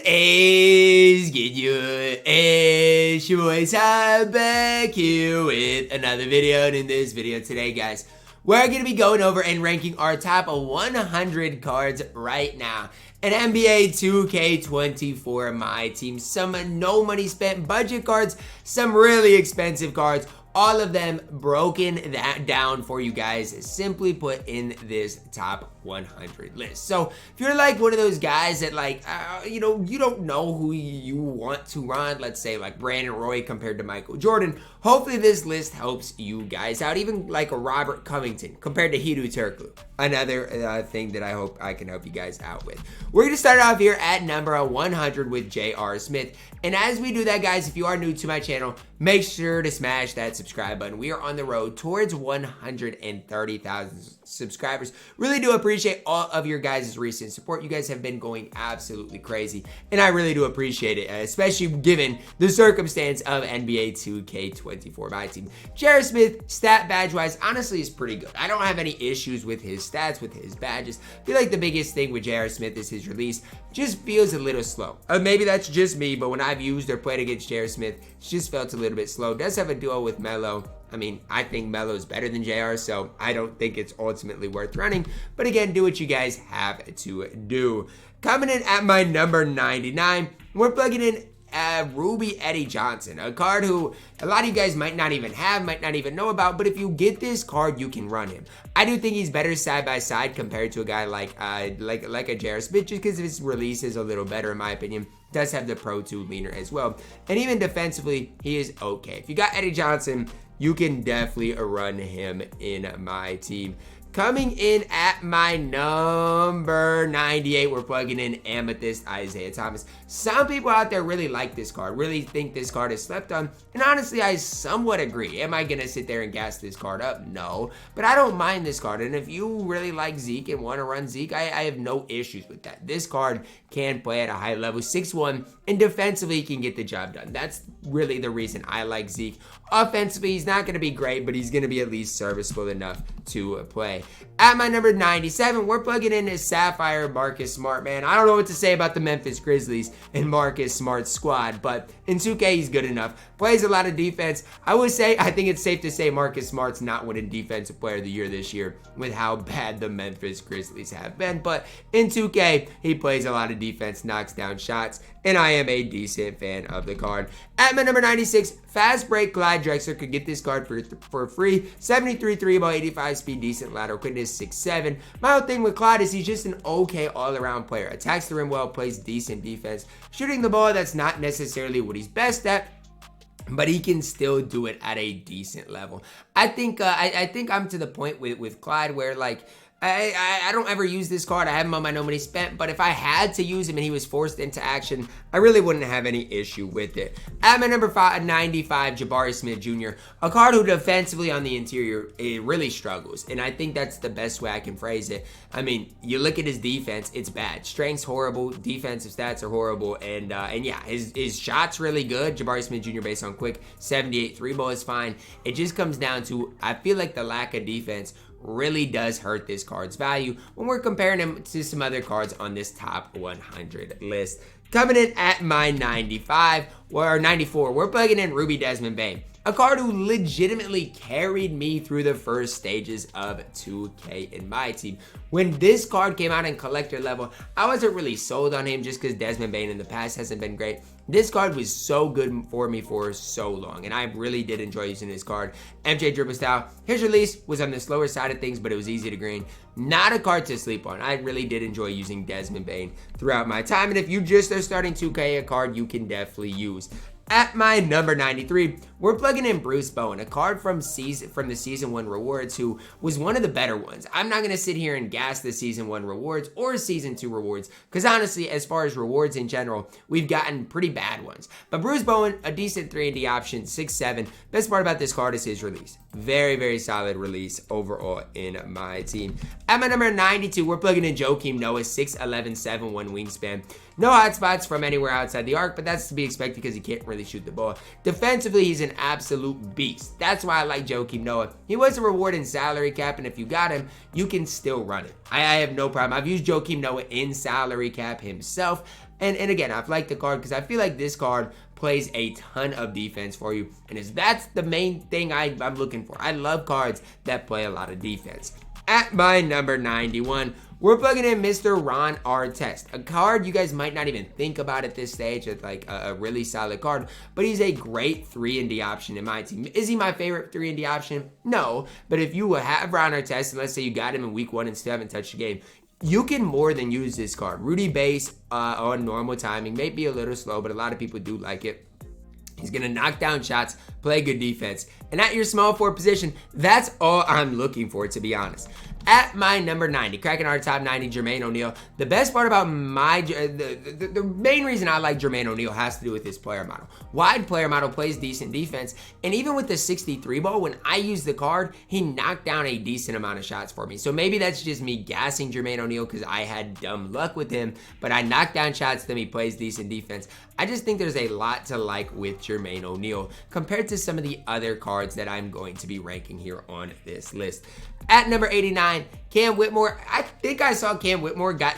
is good? It's your boy Sam back here with another video. And in this video today, guys, we're going to be going over and ranking our top 100 cards right now in NBA 2K24 MyTEAM. Some no money spent budget cards, some really expensive cards, all of them broken that down for you guys, simply put in this top 100 list. So if you're like one of those guys that you don't know who you want to run, let's say like Brandon Roy compared to Michael Jordan, hopefully this list helps you guys out. Even like a Robert Covington compared to Hedo Turkoglu, another thing that I hope I can help you guys out with. We're gonna start off here at number 100 with J.R. Smith. And as we do that, guys, if you are new to my channel, make sure to smash that subscribe button. We are on the road towards 130,000 subscribers. Really do appreciate all of your guys' recent support. You guys have been going absolutely crazy, and I really do appreciate it, especially given the circumstance of NBA 2K24 MyTEAM. J.R. Smith, stat badge-wise, honestly is pretty good. I don't have any issues with his stats, with his badges. I feel like the biggest thing with J.R. Smith is his release just feels a little slow. Maybe that's just me, but when I've used or played against J.R. Smith, it just felt a little bit slow. Does have a duo with Melo. I mean, I think Melo is better than JR, so I don't think it's ultimately worth running. But again, do what you guys have to do. Coming in at my number 99, we're plugging in Ruby Eddie Johnson, a card who a lot of you guys might not even have, might not even know about, but if you get this card, you can run him. I do think he's better side by side compared to a guy like a J.R. Smith, just because his release is a little better in my opinion. Does have the Pro 2 leaner as well, and even defensively, he is okay. If you got Eddie Johnson, you can definitely run him in my team. Coming in at my number 98, we're plugging in Amethyst Isaiah Thomas. Some people out there really like this card, really think this card is slept on, and honestly, I somewhat agree. Am I going to sit there and gas this card up? No, but I don't mind this card, and if you really like Zeke and want to run Zeke, I have no issues with that. This card can play at a high level, 6'1", and defensively can get the job done. That's really the reason I like Zeke. Offensively, he's not going to be great, but he's going to be at least serviceable enough to play. At my number 97, we're plugging in his Sapphire Marcus Smart, man. I don't know what to say about the Memphis Grizzlies and Marcus Smart's squad, but in 2K, he's good enough. Plays a lot of defense. I would say, I think it's safe to say Marcus Smart's not winning Defensive Player of the Year this year with how bad the Memphis Grizzlies have been, but in 2K, he plays a lot of defense, knocks down shots, and I am a decent fan of the card. At my number 96, Fast Break Clyde Drexler. Could get this card for free. 73 3 ball, 85 speed, decent lateral quickness, 6'7". My whole thing with Clyde is he's just an okay all-around player. Attacks the rim well, plays decent defense. Shooting the ball, that's not necessarily what he's best at, but he can still do it at a decent level. I think I'm to the point with Clyde where I don't ever use this card. I have him on my no money spent, but if I had to use him and he was forced into action, I really wouldn't have any issue with it. At my number 95, Jabari Smith Jr., a card who defensively on the interior, it really struggles, and I think that's the best way I can phrase it. I mean, you look at his defense, it's bad. Strength's horrible, defensive stats are horrible, and yeah, his shot's really good. Jabari Smith Jr. based on quick, 78 3-ball is fine. It just comes down to, I feel like the lack of defense really does hurt this card's value when we're comparing him to some other cards on this top 100 list. Coming in at my 95 or 94, we're plugging in Ruby Desmond Bane, a card who legitimately carried me through the first stages of 2K in my team. When this card came out in collector level, I wasn't really sold on him just because Desmond Bane in the past hasn't been great. This card was so good for me for so long, and I really did enjoy using this card. MJ dribble style. His release was on the slower side of things, but it was easy to green. Not a card to sleep on. I really did enjoy using Desmond Bane throughout my time, and if you just are starting 2K, a card you can definitely use. At my number 93, we're plugging in Bruce Bowen, a card from the Season 1 rewards who was one of the better ones. I'm not going to sit here and gas the Season 1 rewards or Season 2 rewards, because honestly, as far as rewards in general, we've gotten pretty bad ones. But Bruce Bowen, a decent 3-and-D option, 6'7". Best part about this card is his release. Very, very solid release overall in my team. At my number 92, we're plugging in JayCanada, 6'11", 7'1" wingspan. No hot spots from anywhere outside the arc, but that's to be expected because he can't really shoot the ball. Defensively, he's an absolute beast. That's why I like JayCanada. He was a reward in salary cap, and if you got him, you can still run it. I have no problem. I've used JayCanada in salary cap himself. And again, I've liked the card because I feel like this card plays a ton of defense for you. And that's the main thing I'm looking for. I love cards that play a lot of defense. At my number 91, we're plugging in Mr. Ron Artest, a card you guys might not even think about at this stage as like a really solid card, but he's a great 3-and-D option in my team. Is he my favorite 3-and-D option? No, but if you have Ron Artest, and let's say you got him in week 1 and still haven't touched the game, you can more than use this card. Rudy base on normal timing, may be a little slow, but a lot of people do like it. He's going to knock down shots, play good defense. And at your small forward position, that's all I'm looking for, to be honest. At my number 90, cracking our top 90, Jermaine O'Neal. The best part about the main reason I like Jermaine O'Neal has to do with his player model. Wide player model, plays decent defense, and even with the 63 ball, when I use the card, he knocked down a decent amount of shots for me. So maybe that's just me gassing Jermaine O'Neal because I had dumb luck with him, but I knocked down shots, then he plays decent defense. I just think there's a lot to like with Jermaine O'Neal compared to some of the other cards that I'm going to be ranking here on this list. At number 89, Cam Whitmore. I think I saw Cam Whitmore got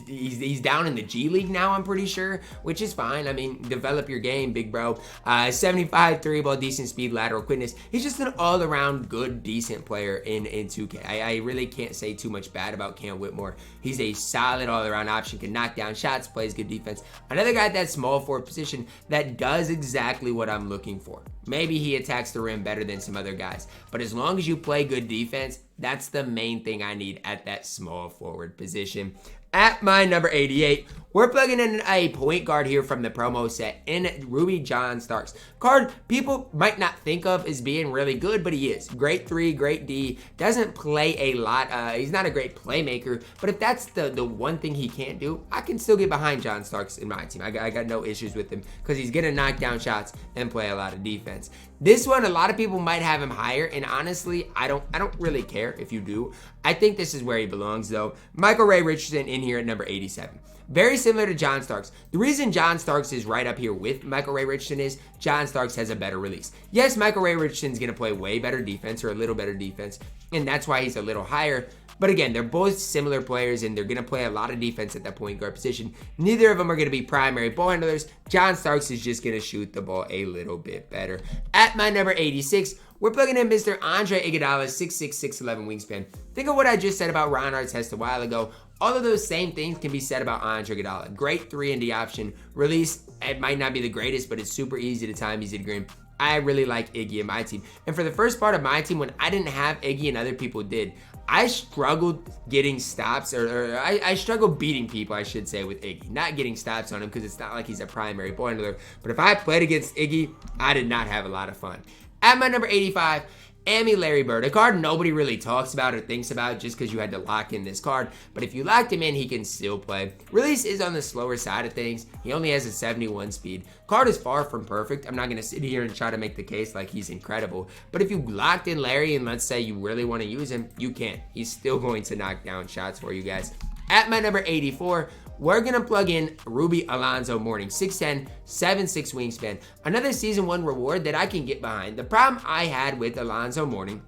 he's down in the G League now, I'm pretty sure, which is fine. I mean, develop your game, big bro. 75 3-ball, decent speed, lateral quickness. He's just an all-around good, decent player in 2K. I really can't say too much bad about Cam Whitmore. He's a solid all-around option, can knock down shots, plays good defense. Another guy at that small forward position that does exactly what I'm looking for. Maybe he attacks the rim better than some other guys, but as long as you play good defense, that's the main thing I need at that small forward position. At my number 88, we're plugging in a point guard here from the promo set in Ruby John Starks. Card people might not think of as being really good, but he is. Great 3, great D, doesn't play a lot. He's not a great playmaker, but if that's the one thing he can't do, I can still get behind John Starks in my team. I got no issues with him because he's gonna knock down shots and play a lot of defense. This one, a lot of people might have him higher, and honestly, I don't really care if you do. I think this is where he belongs, though. Michael Ray Richardson in here at number 87. Very similar to John Starks. The reason John Starks is right up here with Michael Ray Richardson is John Starks has a better release. Yes, Michael Ray Richardson's going to play way better defense, or a little better defense, and that's why he's a little higher. But again, they're both similar players, and they're going to play a lot of defense at that point guard position. Neither of them are going to be primary ball handlers. John Starks is just going to shoot the ball a little bit better. At my number 86, we're plugging in Mr. Andre Iguodala, 6'6", 6'11" wingspan. Think of what I just said about Ron Artest a while ago. All of those same things can be said about Andre Iguodala. Great 3-and-D option. Release, it might not be the greatest, but it's super easy to time, easy to green. I really like Iggy in my team. And for the first part of my team, when I didn't have Iggy and other people did, I struggled getting stops, or I struggled beating people, I should say, with Iggy. Not getting stops on him because it's not like he's a primary ball handler. But if I played against Iggy, I did not have a lot of fun. At my number 85, Larry Bird, a card nobody really talks about or thinks about just because you had to lock in this card. But if you locked him in, he can still play. Release is on the slower side of things. He only has a 71 speed. Card is far from perfect. I'm not going to sit here and try to make the case like he's incredible. But if you locked in Larry and let's say you really want to use him, you can. He's still going to knock down shots for you guys. At my number 84, we're going to plug in Ruby Alonzo Mourning, 6'10", 7'6" wingspan. Another Season 1 reward that I can get behind. The problem I had with Alonzo Mourning,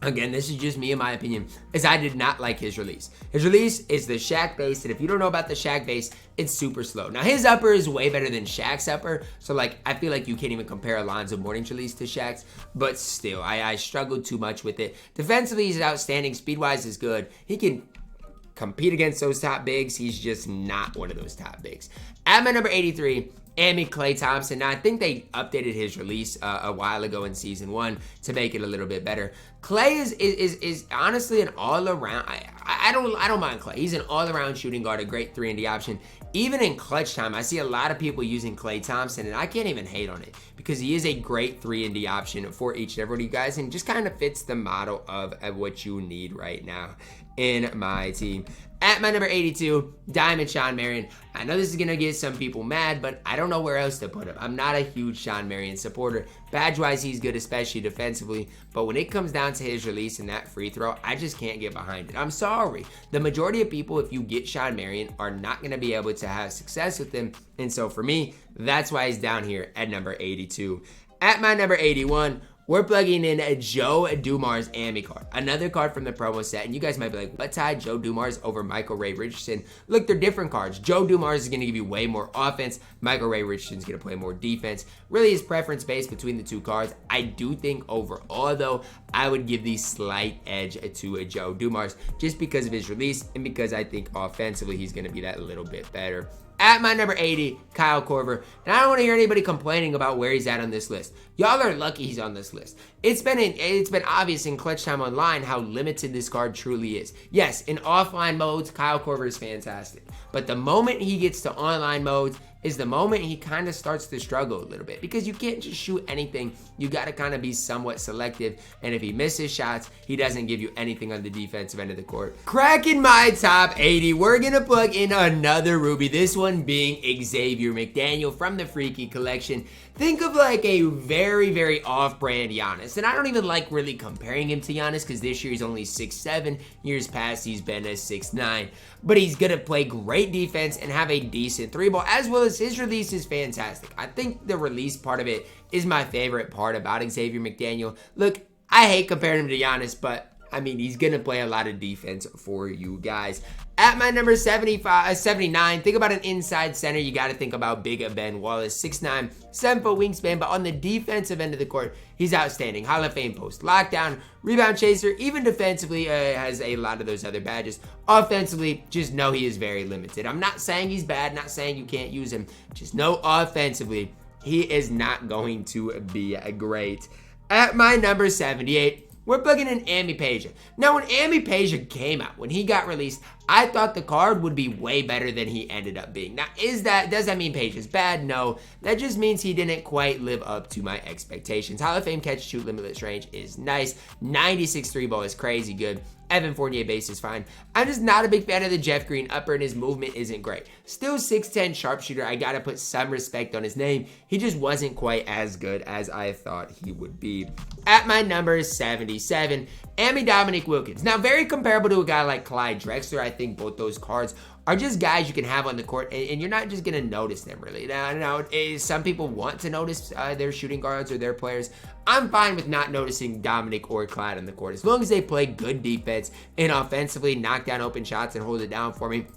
again, this is just me in my opinion, is I did not like his release. His release is the Shaq base, and if you don't know about the Shaq base, it's super slow. Now, his upper is way better than Shaq's upper, so like I feel like you can't even compare Alonzo Mourning's release to Shaq's, but still, I struggled too much with it. Defensively, he's outstanding. Speed-wise is good. He can compete against those top bigs. He's just not one of those top bigs. At my number 83, Klay Thompson. Now, I think they updated his release a while ago in Season 1 to make it a little bit better. Klay is honestly an all-around. I don't mind Klay. He's an all-around shooting guard, a great 3-and-D option. Even in clutch time, I see a lot of people using Klay Thompson, and I can't even hate on it because he is a great 3-and-D option for each and every one of you guys, and just kind of fits the model of what you need right now in my team. At my number 82, Diamond Shawn Marion. I know this is going to get some people mad, but I don't know where else to put him. I'm not a huge Shawn Marion supporter. Badge-wise, he's good, especially defensively. But when it comes down to his release and that free throw, I just can't get behind it. I'm sorry. The majority of people, if you get Shawn Marion, are not going to be able to have success with him. And so for me, that's why he's down here at number 82. At my number 81, we're plugging in a Joe Dumars Ami card. Another card from the promo set. And you guys might be like, what, Ty? Joe Dumars over Michael Ray Richardson? Look, they're different cards. Joe Dumars is going to give you way more offense. Michael Ray Richardson's going to play more defense. Really is preference based between the two cards. I do think overall, though, I would give the slight edge to a Joe Dumars just because of his release and because I think offensively he's going to be that little bit better. At my number 80, Kyle Korver. And I don't want to hear anybody complaining about where he's at on this list. Y'all are lucky he's on this list. It's been obvious in Clutch Time Online how limited this card truly is. Yes, in offline modes, Kyle Korver is fantastic. But the moment he gets to online modes is the moment he kind of starts to struggle a little bit because you can't just shoot anything. You got to kind of be somewhat selective. And if he misses shots, he doesn't give you anything on the defensive end of the court. Cracking my top 80, we're going to plug in another Ruby. This one being Xavier McDaniel from the Freaky Collection. Think of like a very, very off-brand Giannis. And I don't even like really comparing him to Giannis because this year he's only 6'7". Years past, he's been a 6'9". But he's going to play great defense and have a decent three ball, as well as his release is fantastic. I think the release part of it is my favorite part about Xavier McDaniel. Look, I hate comparing him to Giannis, but I mean, he's going to play a lot of defense for you guys. At my number 79, think about an inside center. You got to think about Big Ben Wallace, 6'9", 7-foot wingspan. But on the defensive end of the court, he's outstanding. Hall of Fame post, lockdown, rebound chaser. Even defensively, has a lot of those other badges. Offensively, just know he is very limited. I'm not saying he's bad, not saying you can't use him. Just know offensively, he is not going to be great. At my number 78, we're plugging in Ami Peja. Now, when Ami Peja came out, when he got released, I thought the card would be way better than he ended up being. Now, does that mean Peja's bad? No. That just means he didn't quite live up to my expectations. Hall of Fame catch, shoot, limitless range is nice. 96 three ball is crazy good. Evan Fournier base is fine. I'm just not a big fan of the Jeff Green upper, and his movement isn't great. Still 6'10" sharpshooter. I gotta put some respect on his name. He just wasn't quite as good as I thought he would be. At my number 77, Ami Dominique Wilkins. Now, very comparable to a guy like Clyde Drexler. I think both those cards are just guys you can have on the court, and you're not just going to notice them, really. Now, some people want to notice their shooting guards or their players. I'm fine with not noticing Dominic or Clyde on the court. As long as they play good defense and offensively knock down open shots and hold it down for me,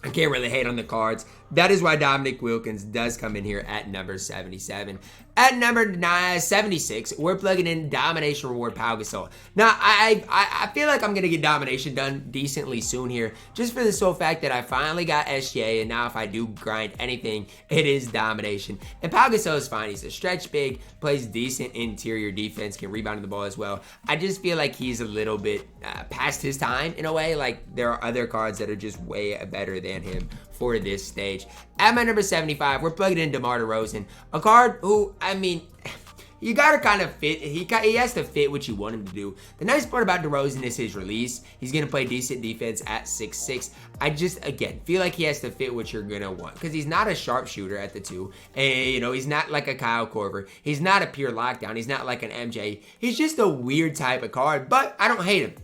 I can't really hate on the cards. That is why Dominic Wilkins does come in here at number 77. At number 76, we're plugging in Domination Reward Pau Gasol. Now, I feel like I'm going to get Domination done decently soon here, just for the sole fact that I finally got SGA, and now if I do grind anything, it is Domination. And Pau Gasol is fine. He's a stretch big, plays decent interior defense, can rebound the ball as well. I just feel like he's a little bit past his time in a way. Like, there are other cards that are just way better than him for this stage. At my number 75, we're plugging in DeMar DeRozan, a card who, I mean, you gotta kind of fit. He has to fit what you want him to do. The nice part about DeRozan is his release. He's gonna play decent defense at 6'6". I just, again, feel like he has to fit what you're gonna want because he's not a sharpshooter at the 2. And, he's not like a Kyle Korver. He's not a pure lockdown. He's not like an MJ. He's just a weird type of card, but I don't hate him.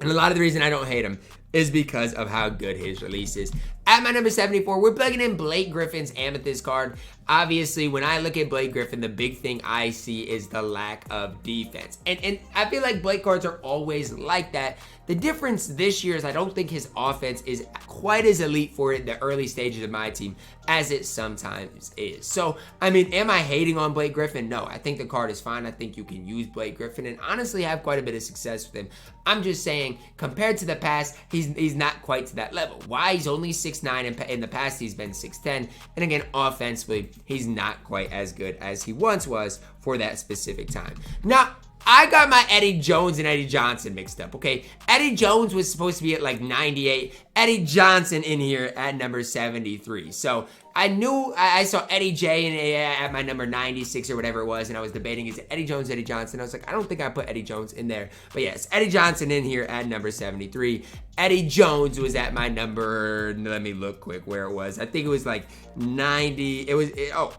And a lot of the reason I don't hate him is because of how good his release is. At my number 74, we're plugging in Blake Griffin's Amethyst card. Obviously, when I look at Blake Griffin, the big thing I see is the lack of defense. And I feel like Blake cards are always like that. The difference this year is I don't think his offense is quite as elite for the early stages of my team as it sometimes is. So, I mean, am I hating on Blake Griffin? No, I think the card is fine. I think you can use Blake Griffin and honestly have quite a bit of success with him. I'm just saying, compared to the past, he's not quite to that level. Why? He's only 6'9", in the past he's been 6'10", and again, offensively, he's not quite as good as he once was for that specific time. Now, I got my Eddie Jones and Eddie Johnson mixed up, okay? Eddie Jones was supposed to be at like 98. Eddie Johnson in here at number 73. So I knew I saw Eddie J at my number 96 or whatever it was, and I was debating, is it Eddie Jones, Eddie Johnson? I was like, I don't think I put Eddie Jones in there. But yes, Eddie Johnson in here at number 73. Eddie Jones was at my number, let me look quick where it was. I think it was like 90. It was,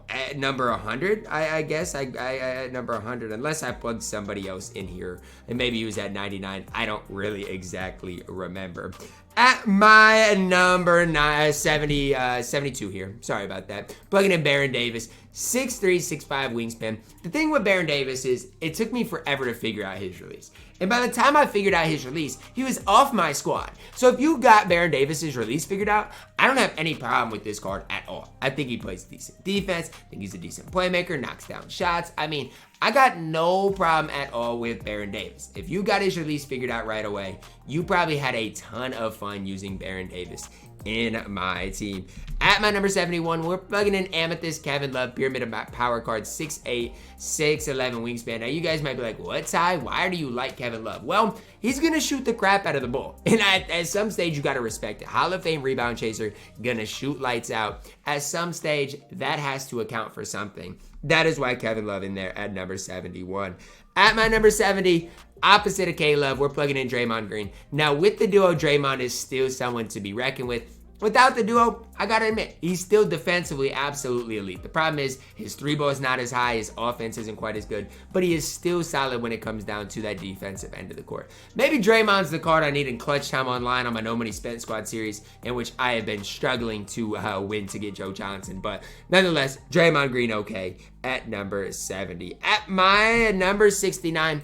at number 100, I guess. I at number 100, unless I plugged somebody else in here. And maybe he was at 99. I don't really exactly remember. At my number 72 here. Sorry about that. Plugging in Baron Davis. 6'3", 6'5" wingspan. The thing with Baron Davis is it took me forever to figure out his release. And by the time I figured out his release, he was off my squad. So if you got Baron Davis's release figured out, I don't have any problem with this card at all. I think he plays decent defense. I think he's a decent playmaker, knocks down shots. I mean, I got no problem at all with Baron Davis. If you got his release figured out right away, you probably had a ton of fun using Baron Davis in my team. At my number 71, we're plugging in Amethyst Kevin Love, Pyramid of Power card, 6'8", 6'11" wingspan. Now, you guys might be like, what, Ty? Why do you like Kevin Love? Well, he's going to shoot the crap out of the ball. And at some stage, you got to respect it. Hall of Fame rebound chaser, going to shoot lights out. At some stage, that has to account for something. That is why Kevin Love in there at number 71. At my number 70, opposite of K-Love, we're plugging in Draymond Green. Now, with the duo, Draymond is still someone to be reckoned with. Without the duo, I gotta admit, he's still defensively absolutely elite. The problem is his three ball is not as high, his offense isn't quite as good, but he is still solid when it comes down to that defensive end of the court. Maybe Draymond's the card I need in Clutch Time Online on my No Money Spent Squad series, in which I have been struggling to win to get Joe Johnson. But nonetheless, Draymond Green okay at number 70. At my number 69,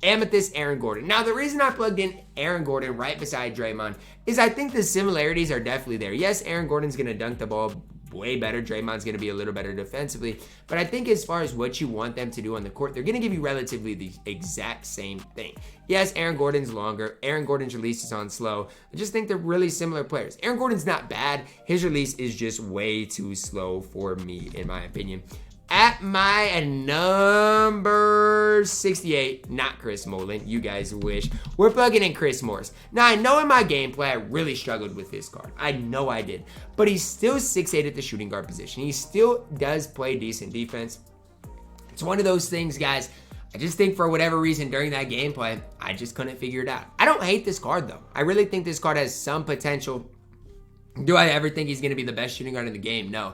Amethyst Aaron Gordon. Now, the reason I plugged in Aaron Gordon right beside Draymond is I think the similarities are definitely there. Yes, Aaron Gordon's going to dunk the ball way better. Draymond's going to be a little better defensively. But I think as far as what you want them to do on the court, they're going to give you relatively the exact same thing. Yes, Aaron Gordon's longer. Aaron Gordon's release is on slow. I just think they're really similar players. Aaron Gordon's not bad. His release is just way too slow for me, in my opinion. At my number 68, not Chris Mullin, you guys wish, we're plugging in Chris Morris. Now, I know in my gameplay, I really struggled with this card. I know I did. But he's still 6'8" at the shooting guard position. He still does play decent defense. It's one of those things, guys. I just think for whatever reason during that gameplay, I just couldn't figure it out. I don't hate this card, though. I really think this card has some potential. Do I ever think he's going to be the best shooting guard in the game? No.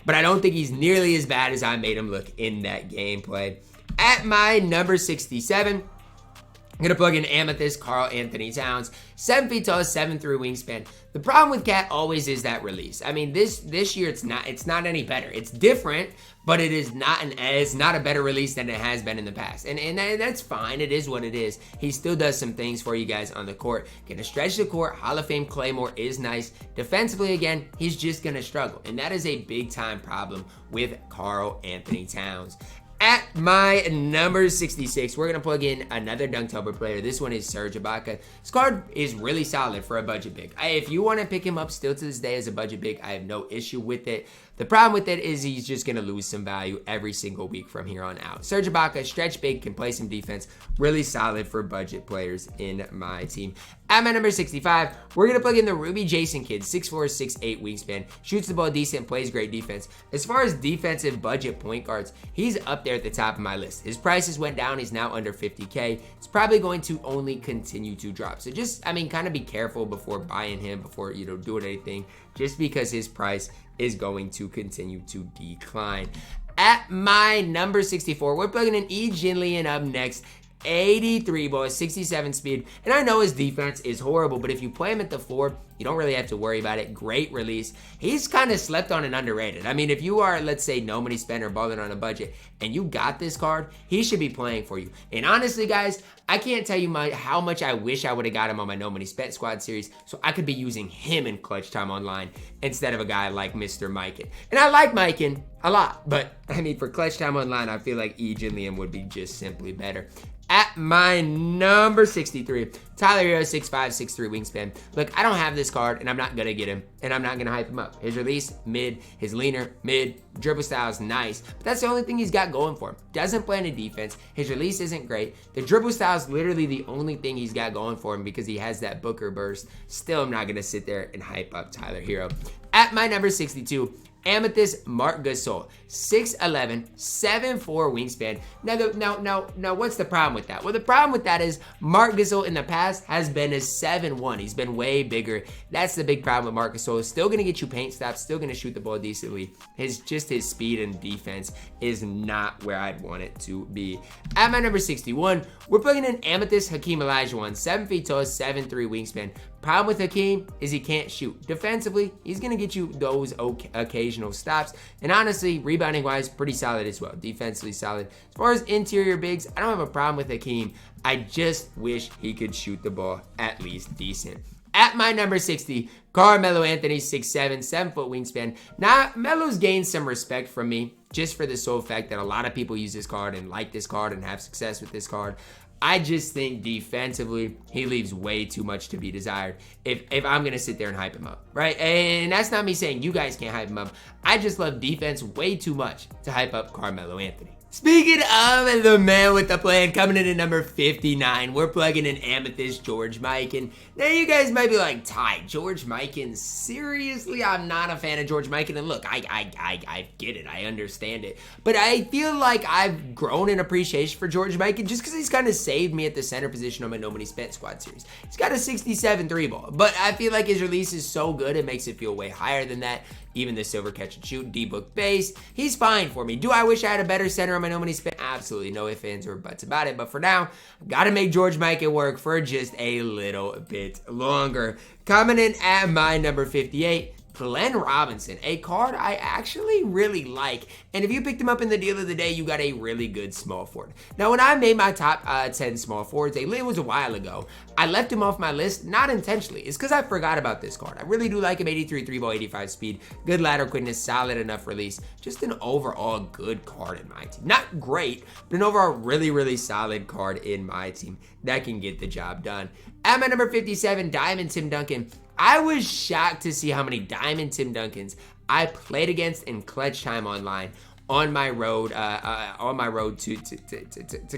But I don't think he's nearly as bad as I made him look in that gameplay. At my number 67, I'm going to plug in Amethyst Karl Anthony Towns. 7 feet tall, 7'3" wingspan. The problem with Cat always is that release. I mean, this year it's not any better. It's different, but it's not a better release than it has been in the past. And that's fine. It is what it is. He still does some things for you guys on the court. Gonna stretch the court. Hall of Fame Claymore is nice. Defensively, again, he's just gonna struggle. And that is a big time problem with Karl Anthony Towns. At my number 66, we're going to plug in another Dunktober player. This one is Serge Ibaka. This card is really solid for a budget big. If you want to pick him up still to this day as a budget big, I have no issue with it. The problem with it is he's just going to lose some value every single week from here on out. Serge Ibaka, stretch big, can play some defense. Really solid for budget players in my team. At my number 65, we're going to plug in the Ruby Jason kid, 6'4", 6'8" wingspan. Shoots the ball decent, plays great defense. As far as defensive budget point guards, he's up there at the top of my list. His prices went down. He's now under 50K. It's probably going to only continue to drop. So just, kind of be careful before buying him, before, doing anything, just because his price is going to continue to decline. At my number 64, we're plugging in E. Jinlian up next. 83 ball, 67 speed. And I know his defense is horrible, but if you play him at the 4, you don't really have to worry about it. Great release. He's kind of slept on and underrated. If you are, let's say, no money spent or balling on a budget, and you got this card, he should be playing for you. And honestly, guys, I can't tell you how much I wish I would have got him on my No Money Spent Squad series, so I could be using him in Clutch Time Online instead of a guy like Mr. Mikan. And I like Mikan a lot, but for Clutch Time Online, I feel like E. Jinlian would be just simply better. At my number 63, Tyler Hero, 6'5", 6'3" wingspan. Look, I don't have this card, and I'm not gonna get him, and I'm not gonna hype him up. His release, mid. His leaner, mid. Dribble style is nice, but that's the only thing he's got going for him. Doesn't play any defense. His release isn't great. The dribble style is literally the only thing he's got going for him because he has that Booker burst. Still, I'm not gonna sit there and hype up Tyler Hero. At my number 62, Amethyst Marc Gasol, 6'11", 7'4" wingspan. Now, what's the problem with that? Well, the problem with that is Marc Gasol in the past has been a 7'1". He's been way bigger. That's the big problem with Marc Gasol. He's still gonna get you paint stops, still gonna shoot the ball decently. His speed and defense is not where I'd want it to be. At my number 61, we're plugging in Amethyst Hakeem Olajuwon, 7 feet tall, 7'3" wingspan. Problem with Hakeem is he can't shoot. Defensively, he's gonna get you those occasional stops. And honestly, rebounding wise, pretty solid as well. Defensively solid. As far as interior bigs, I don't have a problem with Hakeem. I just wish he could shoot the ball at least decent. At my number 60, Carmelo Anthony, 6'7", 7-foot wingspan. Now, Melo's gained some respect from me just for the sole fact that a lot of people use this card and like this card and have success with this card. I just think defensively, he leaves way too much to be desired if I'm going to sit there and hype him up, right? And that's not me saying you guys can't hype him up. I just love defense way too much to hype up Carmelo Anthony. Speaking of the man with the plan, coming in at number 59, we're plugging in Amethyst JxmyHighroller. Now you guys might be like, Ty, JxmyHighroller, seriously? I'm not a fan of JxmyHighroller. And look, I get it, I understand it. But I feel like I've grown in appreciation for JxmyHighroller just because he's kind of saved me at the center position on my Nobody Spent squad series. He's got a 67 3-ball, but I feel like his release is so good, it makes it feel way higher than that. Even the silver catch and shoot, D-book base, he's fine for me. Do I wish I had a better center on my Nobody Spent? Absolutely, no ifs, ands, or buts about it. But for now, I've got to make JxmyHighroller work for just a little bit longer. Coming in at my number 58, Glenn Robinson, a card I actually really like. And if you picked him up in the deal of the day, you got a really good small forward. Now, when I made my top 10 small forwards, it was a while ago, I left him off my list, not intentionally. It's because I forgot about this card. I really do like him, 83 3-ball, 85 speed, good lateral quickness, solid enough release. Just an overall good card in my team. Not great, but an overall really, really solid card in my team that can get the job done. At my number 57, Diamond Tim Duncan. I was shocked to see how many Diamond Tim Duncans I played against in clutch time online on my road to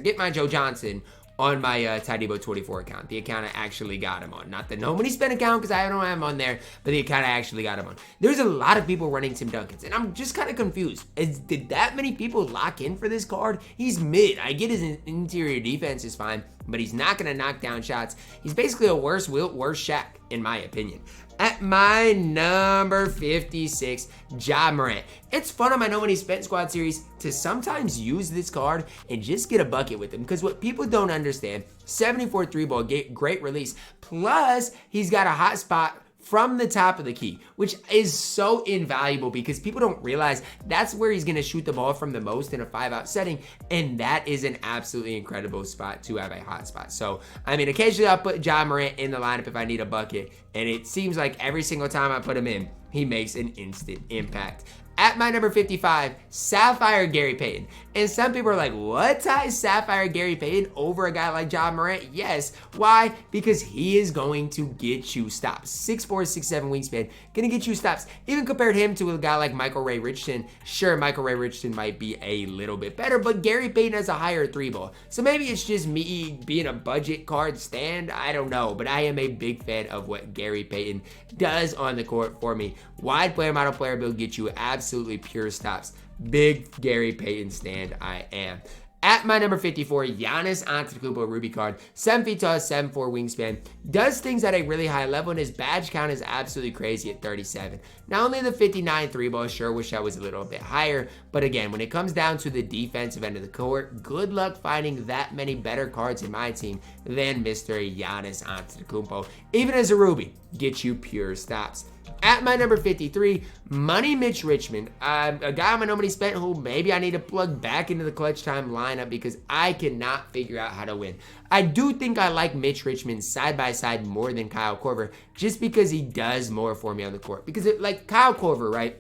get my Joe Johnson on my TyDeBo 24 account. The account I actually got him on. Not the Nobody Spent account because I don't have him on there, but the account I actually got him on. There's a lot of people running Tim Duncans, and I'm just kind of confused. Did that many people lock in for this card? He's mid. I get his interior defense is fine, but he's not going to knock down shots. He's basically a worse Wilt, worse Shaq, in my opinion. At my number 56, Ja Morant. It's fun on my Nobody Spent squad series to sometimes use this card and just get a bucket with him. Because what people don't understand, 74 3-ball, great release. Plus, he's got a hot spot from the top of the key, which is so invaluable because people don't realize that's where he's going to shoot the ball from the most in a 5-out setting, and that is an absolutely incredible spot to have a hot spot. So, I mean, occasionally I'll put Ja Morant in the lineup if I need a bucket, and it seems like every single time I put him in, he makes an instant impact. At my number 55, Sapphire Gary Payton. And some people are like, what, Ty? Sapphire Gary Payton over a guy like Ja Morant? Yes. Why? Because he is going to get you stops. 6'4", 6'7" wingspan. Gonna get you stops. Even compared him to a guy like Michael Ray Richardson. Sure, Michael Ray Richardson might be a little bit better, but Gary Payton has a higher 3-ball. So maybe it's just me being a budget card stand. I don't know. But I am a big fan of what Gary Payton does on the court for me. Wide player model player build gets you absolutely pure stops. Big Gary Payton stand I am. At my number 54, Giannis Antetokounmpo Ruby card. 7 feet tall, 7'4" wingspan. Does things at a really high level, and his badge count is absolutely crazy at 37. Not only the 59 3-ball, sure wish I was a little bit higher, but again, when it comes down to the defensive end of the court, good luck finding that many better cards in my team than Mr. Giannis Antetokounmpo. Even as a Ruby, get you pure stops. At my number 53, Money Mitch Richmond, a guy on my Nobody Spent who maybe I need to plug back into the clutch time lineup because I cannot figure out how to win. I do think I like Mitch Richmond side by side more than Kyle Korver just because he does more for me on the court. Because like Kyle Korver, right?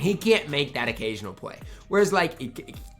he can't make that occasional play. Whereas like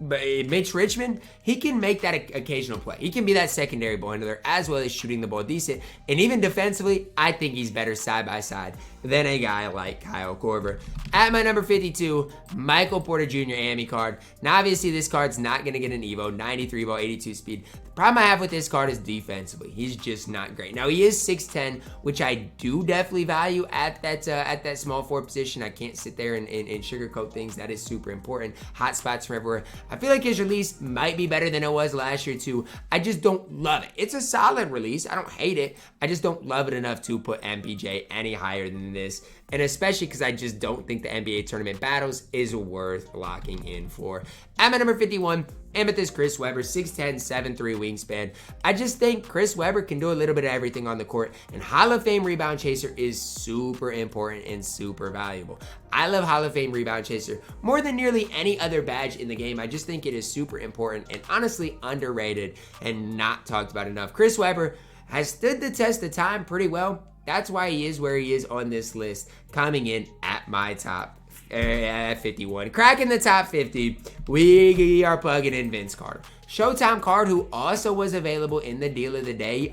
Mitch Richmond, he can make that occasional play. He can be that secondary ball handler as well as shooting the ball decent. And even defensively, I think he's better side by side than a guy like Kyle Korver. At my number 52, Michael Porter Jr. AMI card. Now obviously this card's not going to get an Evo, 93 ball, 82 speed. The problem I have with this card is defensively. He's just not great. Now he is 6'10", which I do definitely value at that small forward position. I can't sit there and sugarcoat things. That is super important. Hot spots from everywhere. I feel like his release might be better than it was last year too. I just don't love it. It's a solid release. I don't hate it. I just don't love it enough to put MPJ any higher than this. And especially because I just don't think the NBA tournament battles is worth locking in for. At my number 51, Amethyst Chris Webber, 6'10", 7'3" wingspan. I just think Chris Webber can do a little bit of everything on the court, and Hall of Fame rebound chaser is super important and super valuable. I love Hall of Fame rebound chaser more than nearly any other badge in the game. I just think it is super important and honestly underrated and not talked about enough. Chris Webber has stood the test of time pretty well. That's why he is where he is on this list, coming in at my top at 51. Cracking the top 50, we are plugging in Vince Carter. Showtime card who also was available in the deal of the day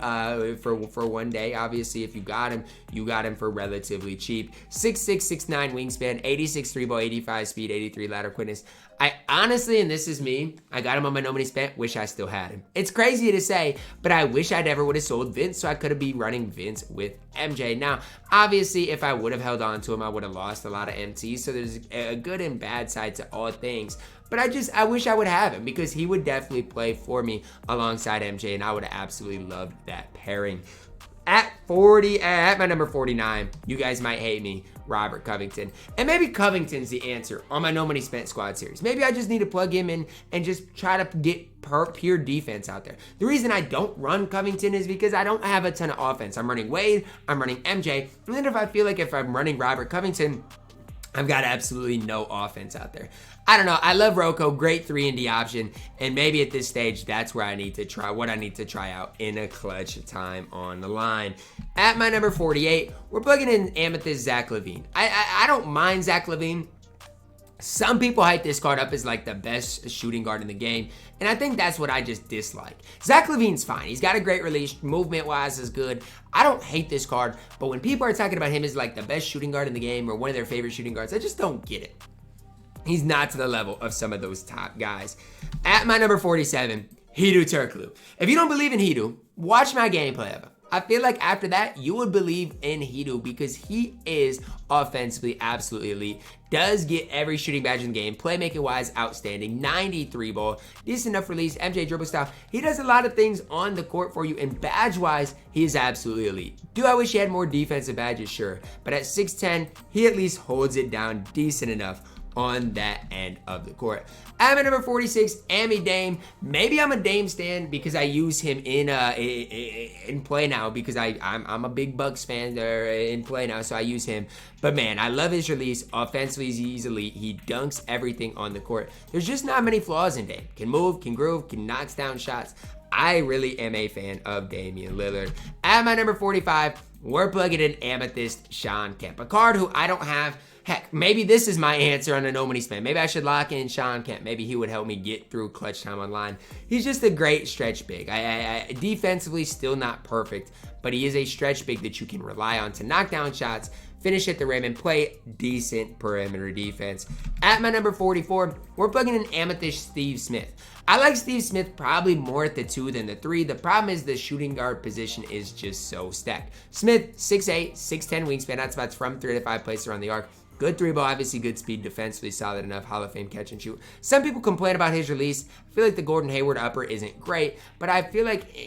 for one day. Obviously, if you got him for relatively cheap. 6'6", 6'9" wingspan, 86 3 ball, 85 speed, 83 ladder quickness. I honestly, and this is me, I got him on my no money spent, wish I still had him. It's crazy to say, but I wish I never would have sold Vince so I could have been running Vince with MJ. Now, obviously, if I would have held on to him, I would have lost a lot of MTs, so there's a good and bad side to all things. But I wish I would have him because he would definitely play for me alongside MJ, and I would have absolutely loved that pairing. At my number 49, you guys might hate me, Robert Covington. And maybe Covington's the answer on my No Money Spent squad series. Maybe I just need to plug him in and just try to get pure defense out there. The reason I don't run Covington is because I don't have a ton of offense. I'm running Wade, I'm running MJ, and then if I'm running Robert Covington, I've got absolutely no offense out there. I don't know. I love Rocco. Great 3-and-D option. And maybe at this stage, that's where I need to try out in a clutch time on the line. At my number 48, we're plugging in Amethyst Zach LaVine. I don't mind Zach LaVine. Some people hype this card up as like the best shooting guard in the game, and I think that's what I just dislike. Zach LaVine's fine. He's got a great release. Movement-wise is good. I don't hate this card, but when people are talking about him as like the best shooting guard in the game or one of their favorite shooting guards, I just don't get it. He's not to the level of some of those top guys. At my number 47, Hedo Turkoglu. If you don't believe in Hedo, watch my gameplay of him. I feel like after that, you would believe in Hedo because he is offensively absolutely elite. Does get every shooting badge in the game. Playmaking-wise, outstanding. 93 ball. Decent enough release. MJ dribble style. He does a lot of things on the court for you, and badge-wise, he is absolutely elite. Do I wish he had more defensive badges? Sure. But at 6'10", he at least holds it down decent enough on that end of the court. I'm at number 46, Ami Dame. Maybe I'm a Dame stan because I use him in play now because I'm a big Bucks fan there in play now, so I use him. But man, I love his release. Offensively, he's elite. He dunks everything on the court. There's just not many flaws in Dame. Can move, can groove, can knock down shots. I really am a fan of Damian Lillard. At my number 45, we're plugging in Amethyst Shawn Kemp, a card who I don't have. Heck, maybe this is my answer on a no money spend. Maybe I should lock in Shawn Kemp. Maybe he would help me get through clutch time online. He's just a great stretch big. Defensively, still not perfect, but he is a stretch big that you can rely on to knock down shots, finish at the rim, and play decent perimeter defense. At my number 44, we're plugging in Amethyst Steve Smith. I like Steve Smith probably more at the 2 than the 3. The problem is the shooting guard position is just so stacked. Smith, 6'8", 6'10" wingspan, hot spots from 3 to 5 places around the arc. Good 3-ball, obviously good speed, defensively solid enough, Hall of Fame catch and shoot. Some people complain about his release. I feel like the Gordon Hayward upper isn't great, but I feel like,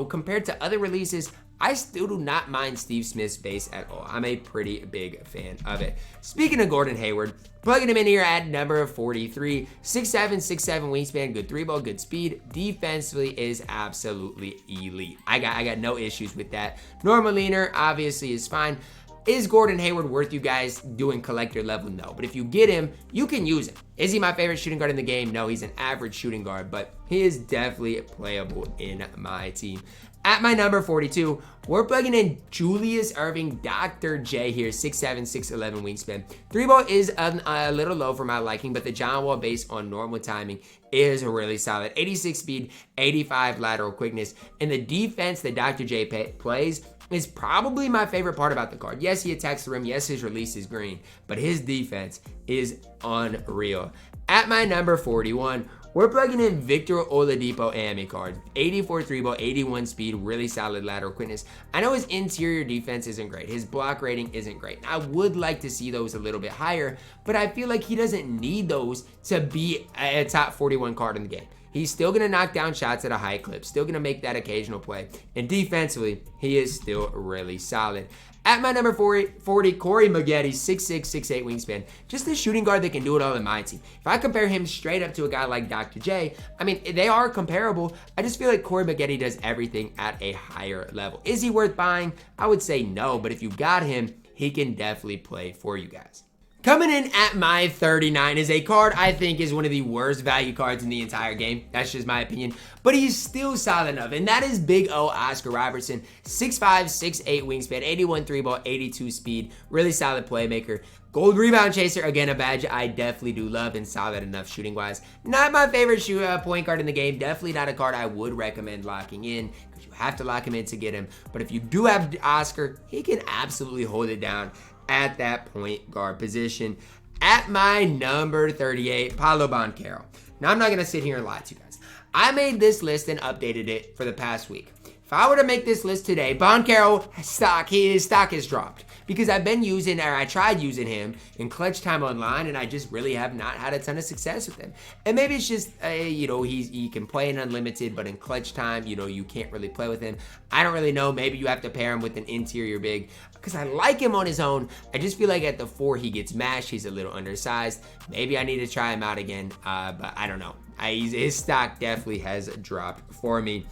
compared to other releases, I still do not mind Steve Smith's base at all. I'm a pretty big fan of it. Speaking of Gordon Hayward, plugging him in here at number 43, 6'7", 6'7" wingspan, good 3-ball, good speed. Defensively is absolutely elite. I got no issues with that. Normal leaner, obviously, is fine. Is Gordon Hayward worth you guys doing collector level? No. But if you get him, you can use him. Is he my favorite shooting guard in the game? No, he's an average shooting guard, but he is definitely playable in my team. At my number 42, we're plugging in Julius Erving, Dr. J here, 6'7", 6'11 wingspan. 3-ball is a little low for my liking, but the John Wall based on normal timing is really solid. 86 speed, 85 lateral quickness, and the defense that Dr. J plays is probably my favorite part about the card. Yes, he attacks the rim. Yes, his release is green, but his defense is unreal. At my number 41, we're plugging in Victor Oladipo AME card. 84 3-ball, 81 speed, really solid lateral quickness. I know his interior defense isn't great. His block rating isn't great. I would like to see those a little bit higher, but I feel like he doesn't need those to be a top 41 card in the game. He's still going to knock down shots at a high clip, still going to make that occasional play. And defensively, he is still really solid. At my number 40, Corey Maggette, 6'6", 6'8 wingspan. Just a shooting guard that can do it all in my team. If I compare him straight up to a guy like Dr. J, I mean, they are comparable. I just feel like Corey Maggette does everything at a higher level. Is he worth buying? I would say no, but if you got him, he can definitely play for you guys. Coming in at my 39 is a card I think is one of the worst value cards in the entire game. That's just my opinion. But he's still solid enough, and that is Big O Oscar Robertson. 6'5", 6'8 wingspan, 81 3-ball, 82 speed. Really solid playmaker. Gold rebound chaser, again, a badge I definitely do love and solid enough shooting-wise. Not my favorite point guard in the game. Definitely not a card I would recommend locking in, because you have to lock him in to get him. But if you do have Oscar, he can absolutely hold it down at that point guard position. At my number 38, Paolo Banchero. Now, I'm not going to sit here and lie to you guys. I made this list and updated it for the past week. If I were to make this list today, Banchero his stock has dropped, because I've been using, or I tried using him in clutch time online, and I just really have not had a ton of success with him. And maybe it's just, he can play in unlimited, but in clutch time, you can't really play with him. I don't really know. Maybe you have to pair him with an interior big, because I like him on his own. I just feel like at the 4, he gets mashed. He's a little undersized. Maybe I need to try him out again, but I don't know. His stock definitely has dropped for me.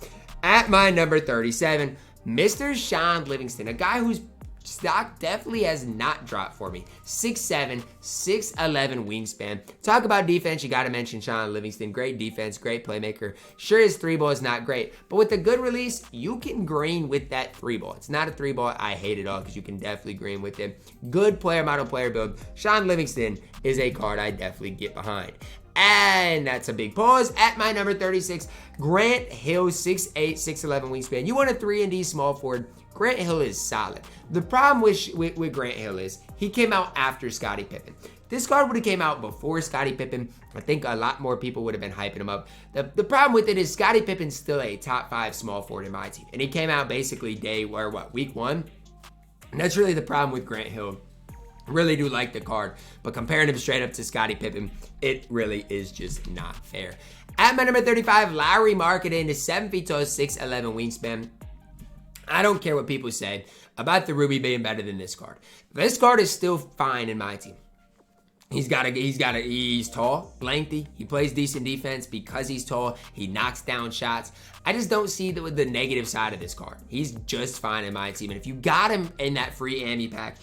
At my number 37, Mr. Shaun Livingston, a guy whose stock definitely has not dropped for me. 6'7", 6'11 wingspan. Talk about defense, you got to mention Shaun Livingston. Great defense, great playmaker. Sure, his 3-ball is not great, but with a good release, you can green with that 3-ball. It's not a 3-ball I hate at all, because you can definitely green with it. Good player model, player build. Shaun Livingston is a card I definitely get behind. And that's a big pause. At my number 36, Grant Hill, 6'8", 6'11 wingspan. You want a 3-and-D small forward. Grant Hill is solid. The problem with Grant Hill is he came out after Scottie Pippen. This card would have came out before Scottie Pippen. I think a lot more people would have been hyping him up. The problem with it is Scottie Pippen's still a top 5 small forward in my team. And he came out basically week 1? And that's really the problem with Grant Hill. Really do like the card, but comparing him straight up to Scottie Pippen, it really is just not fair. At my number 35, Lauri Markkanen is 7 feet tall, 6'11 wingspan. I don't care what people say about the Ruby being better than this card. This card is still fine in my team. He's tall, lengthy. He plays decent defense because he's tall. He knocks down shots. I just don't see the negative side of this card. He's just fine in my team. And if you got him in that free AMI pack,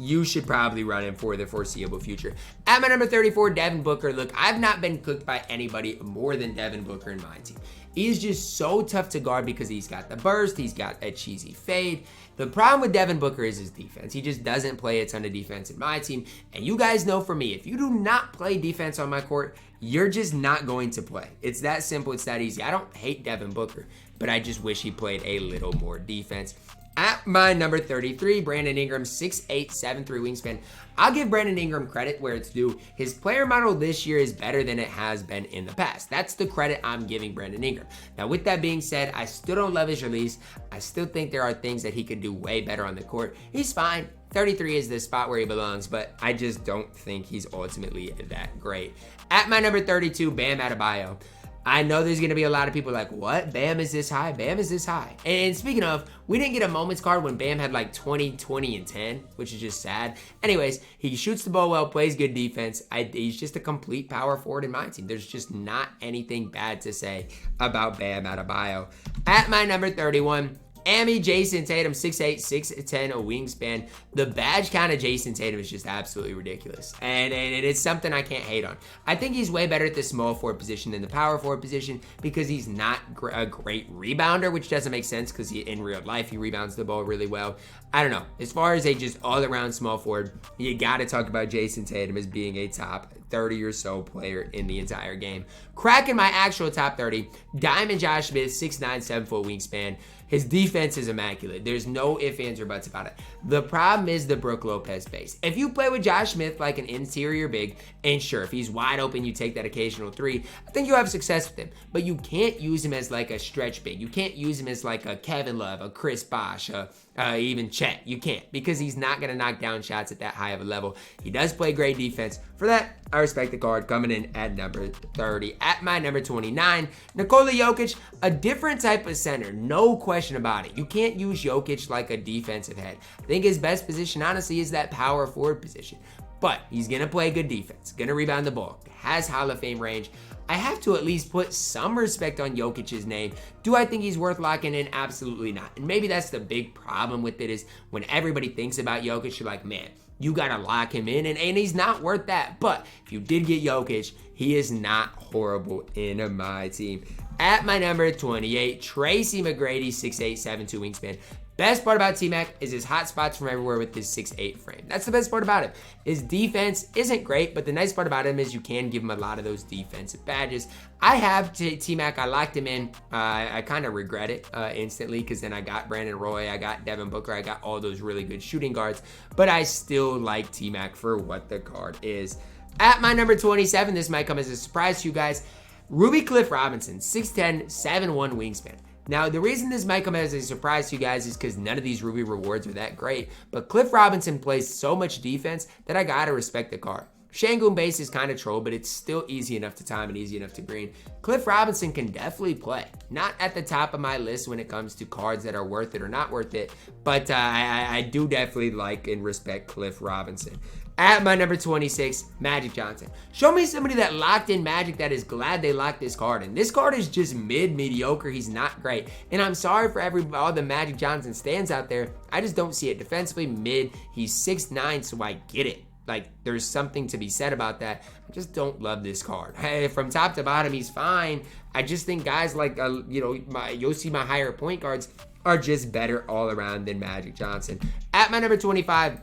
you should probably run him for the foreseeable future. At my number 34, Devin Booker. Look, I've not been cooked by anybody more than Devin Booker in my team. He's just so tough to guard because he's got the burst, he's got a cheesy fade. The problem with Devin Booker is his defense. He just doesn't play a ton of defense in my team. And you guys know for me, if you do not play defense on my court, you're just not going to play. It's that simple, it's that easy. I don't hate Devin Booker, but I just wish he played a little more defense. At my number 33, Brandon Ingram, 6'8", 7'3 wingspan. I'll give Brandon Ingram credit where it's due. His player model this year is better than it has been in the past. That's the credit I'm giving Brandon Ingram. Now, with that being said, I still don't love his release. I still think there are things that he could do way better on the court. He's fine. 33 is the spot where he belongs, but I just don't think he's ultimately that great. At my number 32, Bam Adebayo. I know there's going to be a lot of people like, what? Bam is this high? Bam is this high? And speaking of, we didn't get a moments card when Bam had like 20, 20, and 10, which is just sad. Anyways, he shoots the ball well, plays good defense. He's just a complete power forward in my team. There's just not anything bad to say about Bam Adebayo. At my number 31, Jason Tatum, 6'8", 6'10", a wingspan. The badge count of Jason Tatum is just absolutely ridiculous. And it's something I can't hate on. I think he's way better at the small forward position than the power forward position because he's not a great rebounder, which doesn't make sense because in real life, he rebounds the ball really well. I don't know. As far as a just all-around small forward, you got to talk about Jason Tatum as being a top 30 or so player in the entire game. Cracking my actual top 30, Diamond Josh Smith, 6'9", 7-foot wingspan. His defense is immaculate. There's no ifs, ands, or buts about it. The problem is the Brook Lopez base. If you play with Josh Smith like an interior big, and sure, if he's wide open, you take that occasional three, I think you'll have success with him. But you can't use him as like a stretch big. You can't use him as like a Kevin Love, a Chris Bosh, even Chet. You can't because he's not going to knock down shots at that high of a level. He does play great defense. For that, I respect the card coming in at number 30. At my number 29, Nikola Jokic, a different type of center. No question about it. You can't use Jokic like a defensive head. I think his best position, honestly, is that power forward position. But he's going to play good defense, going to rebound the ball, has Hall of Fame range. I have to at least put some respect on Jokic's name. Do I think he's worth locking in? Absolutely not. And maybe that's the big problem with it is when everybody thinks about Jokic, you're like, man, you got to lock him in. And he's not worth that. But if you did get Jokic, he is not horrible in my team. At my number 28, Tracy McGrady, 6'8", 7'2", wingspan. Best part about T-Mac is his hot spots from everywhere with his 6'8" frame. That's the best part about him. His defense isn't great, but the nice part about him is you can give him a lot of those defensive badges. I have T-Mac. I locked him in. I kind of regret it instantly because then I got Brandon Roy, I got Devin Booker, I got all those really good shooting guards, but I still like T-Mac for what the card is. At my number 27, this might come as a surprise to you guys, Ruby Cliff Robinson, 6'10", 7'1" wingspan. Now, the reason this might come as a surprise to you guys is because none of these Ruby rewards are that great, but Cliff Robinson plays so much defense that I gotta respect the card. Şengün base is kind of troll, but it's still easy enough to time and easy enough to green. Cliff Robinson can definitely play. Not at the top of my list when it comes to cards that are worth it or not worth it, but I do definitely like and respect Cliff Robinson. At my number 26, Magic Johnson. Show me somebody that locked in Magic that is glad they locked this card in. This card is just mediocre. He's not great. And I'm sorry for all the Magic Johnson stands out there. I just don't see it. Defensively, mid. He's 6'9", so I get it. Like, there's something to be said about that. I just don't love this card. Hey, from top to bottom, he's fine. I just think guys like, you'll see my higher point guards are just better all around than Magic Johnson. At my number 25,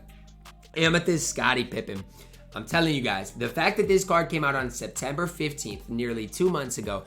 Amethyst Scottie Pippen. I'm telling you guys, the fact that this card came out on September 15th, nearly 2 months ago,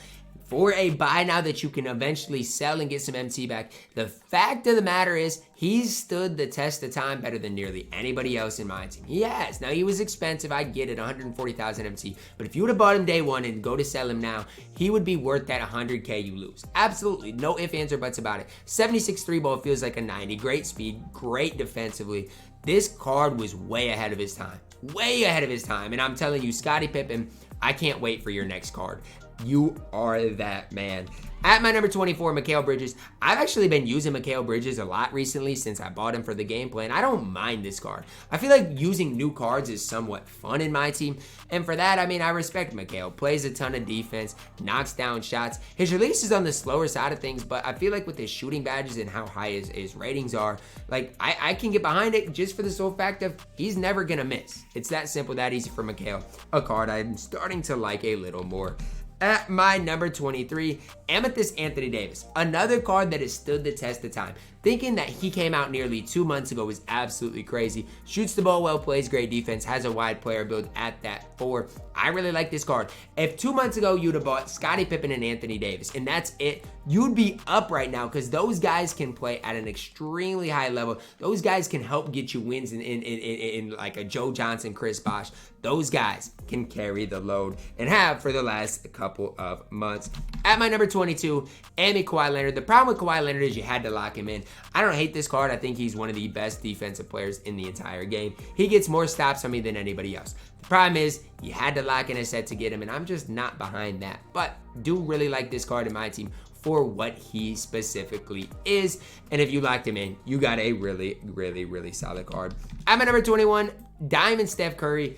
for a buy now that you can eventually sell and get some MT back, the fact of the matter is he's stood the test of time better than nearly anybody else in my team. He has. Now, he was expensive. I get it, 140,000 MT. But if you would have bought him day one and go to sell him now, he would be worth that 100K you lose. Absolutely. No ifs, ands, or buts about it. 76 3 ball feels like a 90. Great speed. Great defensively. This card was way ahead of his time. Way ahead of his time. And I'm telling you, Scottie Pippen, I can't wait for your next card. You are that man. At my number 24, Mikal Bridges. I've actually been using Mikal Bridges a lot recently since I bought him for the gameplay, and I don't mind this card. I feel like using new cards is somewhat fun in my team, and for that, I mean, I respect Mikal. Plays a ton of defense, knocks down shots. His release is on the slower side of things, but I feel like with his shooting badges and how high his ratings are, like, I can get behind it just for the sole fact of he's never gonna miss. It's that simple, that easy for Mikal. A card I'm starting to like a little more. At my number 23, Amethyst Anthony Davis. Another card that has stood the test of time. Thinking that he came out nearly 2 months ago is absolutely crazy. Shoots the ball well, plays great defense, has a wide player build at that 4. I really like this card. If 2 months ago you'd have bought Scottie Pippen and Anthony Davis, and that's it, you'd be up right now because those guys can play at an extremely high level. Those guys can help get you wins in like a Joe Johnson, Chris Bosh. Those guys can carry the load and have for the last couple of months. At my number 22, Kawhi Leonard. The problem with Kawhi Leonard is you had to lock him in. I don't hate this card. I think he's one of the best defensive players in the entire game. He gets more stops on me than anybody else. The problem is you had to lock in a set to get him, and I'm just not behind that. But do really like this card in my team for what he specifically is. And if you locked him in, you got a really, really, really solid card. At my number 21, Diamond Steph Curry.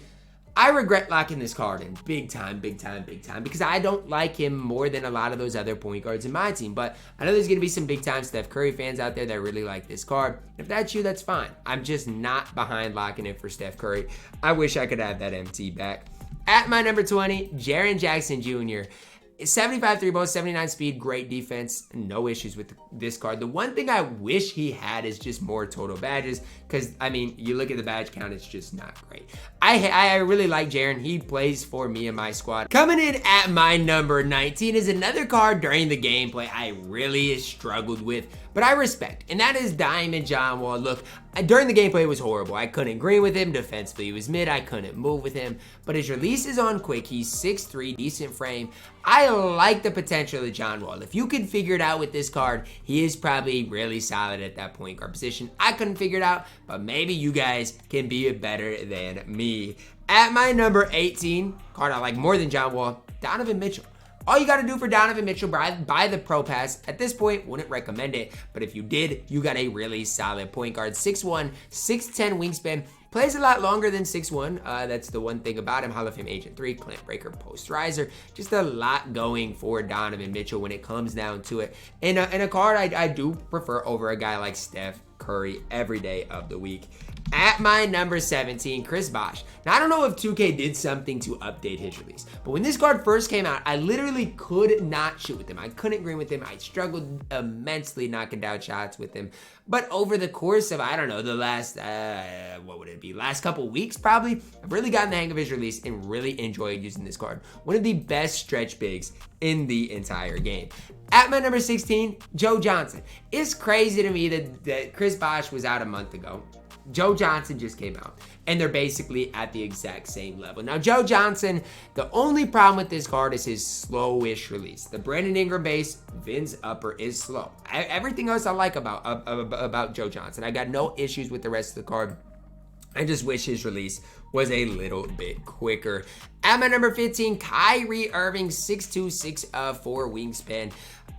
I regret locking this card in big time, because I don't like him more than a lot of those other point guards in my team. But I know there's going to be some big time Steph Curry fans out there that really like this card. If that's you, that's fine. I'm just not behind locking it for Steph Curry. I wish I could have that MT back. At my number 20, Jaren Jackson Jr. 75 3 ball, 79 speed, great defense, no issues with this card. The one thing I wish he had is just more total badges, because, I mean, you look at the badge count, it's just not great. I really like Jaren. He plays for me and my squad. Coming in at my number 19 is another card during the gameplay I really struggled with, but I respect, and that is Diamond John Wall. Look, during the gameplay, it was horrible. I couldn't green with him. Defensively, he was mid. I couldn't move with him. But his release is on quick. He's 6'3", decent frame. I like the potential of John Wall. If you can figure it out with this card, he is probably really solid at that point guard position. I couldn't figure it out, but maybe you guys can be better than me. At my number 18, card I like more than John Wall, Donovan Mitchell. All you got to do for Donovan Mitchell, buy the Pro Pass. At this point, wouldn't recommend it, but if you did, you got a really solid point guard. 6'1", 6'10" wingspan. Plays a lot longer than 6'1". That's the one thing about him. Hall of Fame Agent 3, Clint Breaker, Post Riser. Just a lot going for Donovan Mitchell when it comes down to it. And a card I do prefer over a guy like Steph Curry every day of the week. At my number 17, Chris Bosh. Now, I don't know if 2K did something to update his release, but when this card first came out, I literally could not shoot with him. I couldn't green with him. I struggled immensely knocking down shots with him. But over the course of, I don't know, the last, last couple weeks probably, I've really gotten the hang of his release and really enjoyed using this card. One of the best stretch bigs in the entire game. At my number 16, Joe Johnson. It's crazy to me that Chris Bosh was out a month ago. Joe Johnson just came out, and they're basically at the exact same level. Now, Joe Johnson, the only problem with this card is his slowish release. The Brandon Ingram base, Vin's upper is slow. Everything else I like about Joe Johnson. I got no issues with the rest of the card. I just wish his release was a little bit quicker. At my number 15, Kyrie Irving, 6'2", 6'4" wingspan.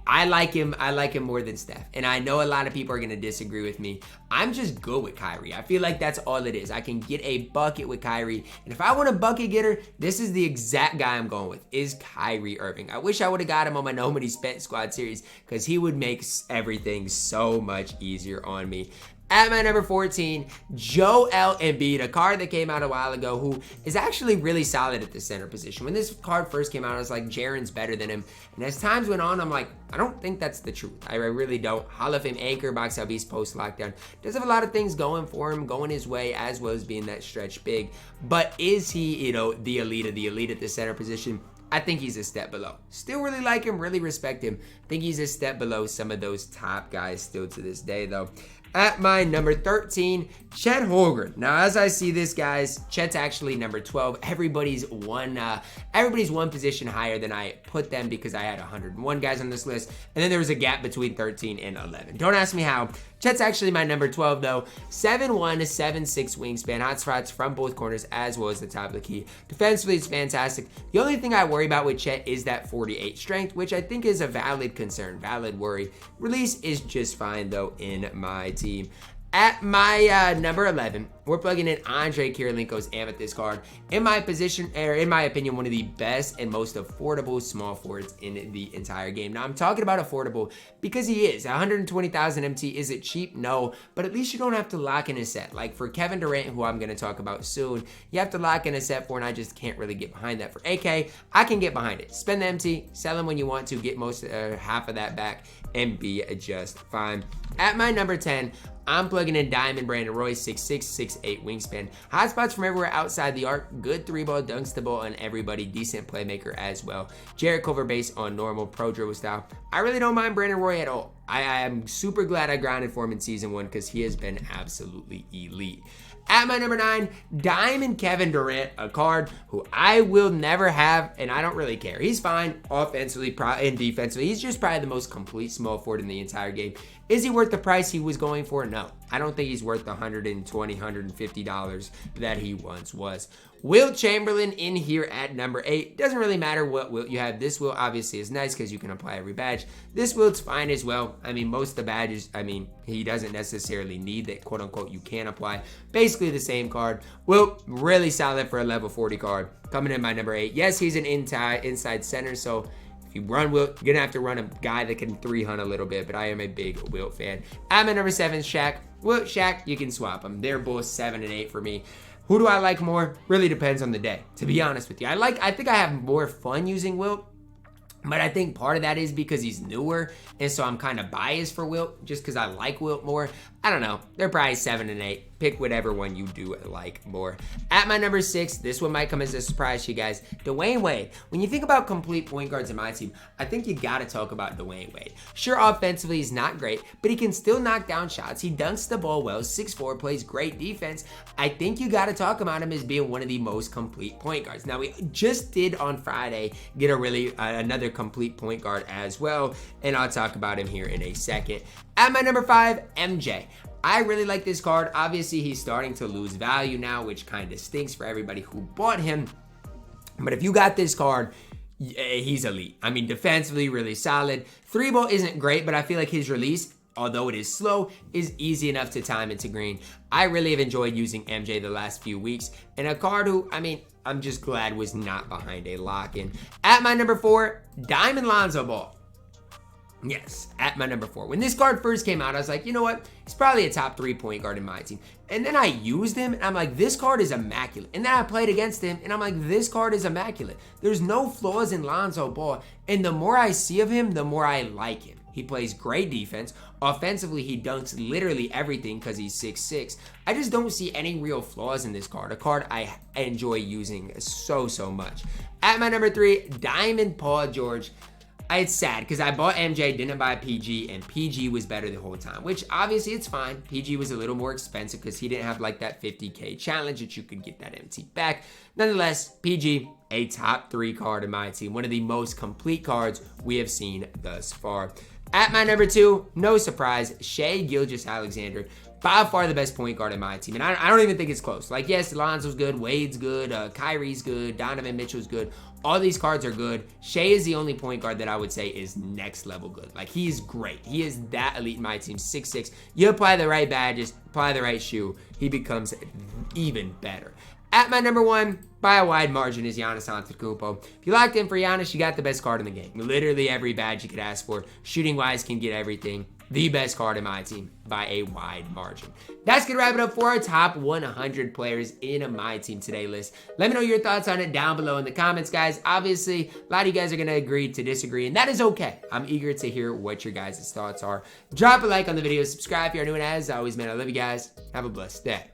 I like him more than Steph. And I know a lot of people are going to disagree with me. I'm just good with Kyrie. I feel like that's all it is. I can get a bucket with Kyrie. And if I want a bucket getter, this is the exact guy I'm going with, is Kyrie Irving. I wish I would have got him on my Nobody Spent Squad series, because he would make everything so much easier on me. At my number 14, Joel Embiid, a card that came out a while ago who is actually really solid at the center position. When this card first came out, I was like, Jaren's better than him. And as times went on, I'm like, I don't think that's the truth. I really don't. Hall of Fame anchor, box out beast, post lockdown. Does have a lot of things going for him, going his way, as well as being that stretch big. But is he, the elite of the elite at the center position? I think he's a step below. Still really like him, really respect him. I think he's a step below some of those top guys still to this day, though. At my number 13, Chet Holmgren. Now, as I see this, guys, Chet's actually number 12. Everybody's one position higher than I put them, because I had 101 guys on this list, and then there was a gap between 13 and 11. Don't ask me how. Chet's actually my number 12, though. 7'1", 7'6" wingspan, hot spots from both corners as well as the top of the key. Defensively, it's fantastic. The only thing I worry about with Chet is that 48 strength, which I think is a valid concern, valid worry. Release is just fine, though, in my team. At my number 11, we're plugging in Andre Kirilenko's Amethyst card. In my opinion, one of the best and most affordable small forwards in the entire game. Now, I'm talking about affordable because he is. 120,000 MT. Is it cheap? No, but at least you don't have to lock in a set. Like for Kevin Durant, who I'm going to talk about soon, you have to lock in a set for, and I just can't really get behind that. For AK, I can get behind it. Spend the MT, sell him when you want to, get half of that back, and be just fine. At my number 10, I'm plugging in Diamond Brandon Roy, 6'6", 6'8" wingspan. Hotspots from everywhere outside the arc. Good 3-ball, dunks the ball on everybody. Decent playmaker as well. Jarrett Culver base on normal pro dribble style. I really don't mind Brandon Roy at all. I am super glad I grinded for him in season 1, because he has been absolutely elite. At my number 9, Diamond Kevin Durant, a card who I will never have, and I don't really care. He's fine offensively and defensively. He's just probably the most complete small forward in the entire game. Is he worth the price he was going for? No. I don't think he's worth the $120, $150 that he once was. Wilt Chamberlain in here at number 8. Doesn't really matter what wilt you have. This wilt obviously is nice because you can apply every badge. This wilt's fine as well. I mean, most of the badges, I mean, he doesn't necessarily need that, quote unquote, you can apply. Basically the same card. Wilt, really solid for a level 40 card. Coming in my number 8. Yes, he's an inside center, so if you run Wilt, you're gonna have to run a guy that can 3-hunt a little bit, but I am a big Wilt fan. I'm at number 7, Shaq. Wilt, Shaq, you can swap them. They're both 7 and 8 for me. Who do I like more? Really depends on the day, to be honest with you. I think I have more fun using Wilt, but I think part of that is because he's newer, and so I'm kind of biased for Wilt, just because I like Wilt more. I don't know. They're probably 7 and 8. Pick whatever one you do like more. At my number 6, this one might come as a surprise to you guys. Dwayne Wade. When you think about complete point guards in my team, I think you got to talk about Dwayne Wade. Sure, offensively, he's not great, but he can still knock down shots. He dunks the ball well, 6'4", plays great defense. I think you got to talk about him as being one of the most complete point guards. Now, we just did on Friday get another complete point guard as well, and I'll talk about him here in a second. At my number 5, MJ. I really like this card. Obviously, he's starting to lose value now, which kind of stinks for everybody who bought him. But if you got this card, he's elite. I mean, defensively, really solid. 3-ball isn't great, but I feel like his release, although it is slow, is easy enough to time into green. I really have enjoyed using MJ the last few weeks. And a card who, I mean, I'm just glad was not behind a lock-in. At my number 4, Diamond Lonzo Ball. Yes, at my number 4. When this card first came out, I was like, you know what? He's probably a top 3 point guard in my team. And then I used him, and I'm like, this card is immaculate. And then I played against him, and I'm like, this card is immaculate. There's no flaws in Lonzo Ball. And the more I see of him, the more I like him. He plays great defense. Offensively, he dunks literally everything because he's 6'6". I just don't see any real flaws in this card. A card I enjoy using so much. At my number 3, Diamond Paul George. It's sad because I bought MJ, didn't buy PG, and PG was better the whole time, which obviously it's fine. PG was a little more expensive because he didn't have like that 50K challenge that you could get that MT back. Nonetheless, PG, a top 3 card in my team. One of the most complete cards we have seen thus far. At my number 2, no surprise, Shai Gilgeous-Alexander. By far the best point guard in my team. And I don't even think it's close. Like, yes, Lonzo's good, Wade's good, Kyrie's good, Donovan Mitchell's good. All these cards are good. Shai is the only point guard that I would say is next level good. Like, he's great. He is that elite in my team, 6'6". You apply the right badges, apply the right shoe, he becomes even better. At my number 1, by a wide margin, is Giannis Antetokounmpo. If you locked in for Giannis, you got the best card in the game. Literally every badge you could ask for. Shooting-wise, can get everything. The best card in my team by a wide margin. That's gonna wrap it up for our top 100 players in my team today list. Let me know your thoughts on it down below in the comments, guys. Obviously, a lot of you guys are gonna agree to disagree, and that is okay. I'm eager to hear what your guys' thoughts are. Drop a like on the video, subscribe if you're new, and as always, man, I love you guys. Have a blessed day.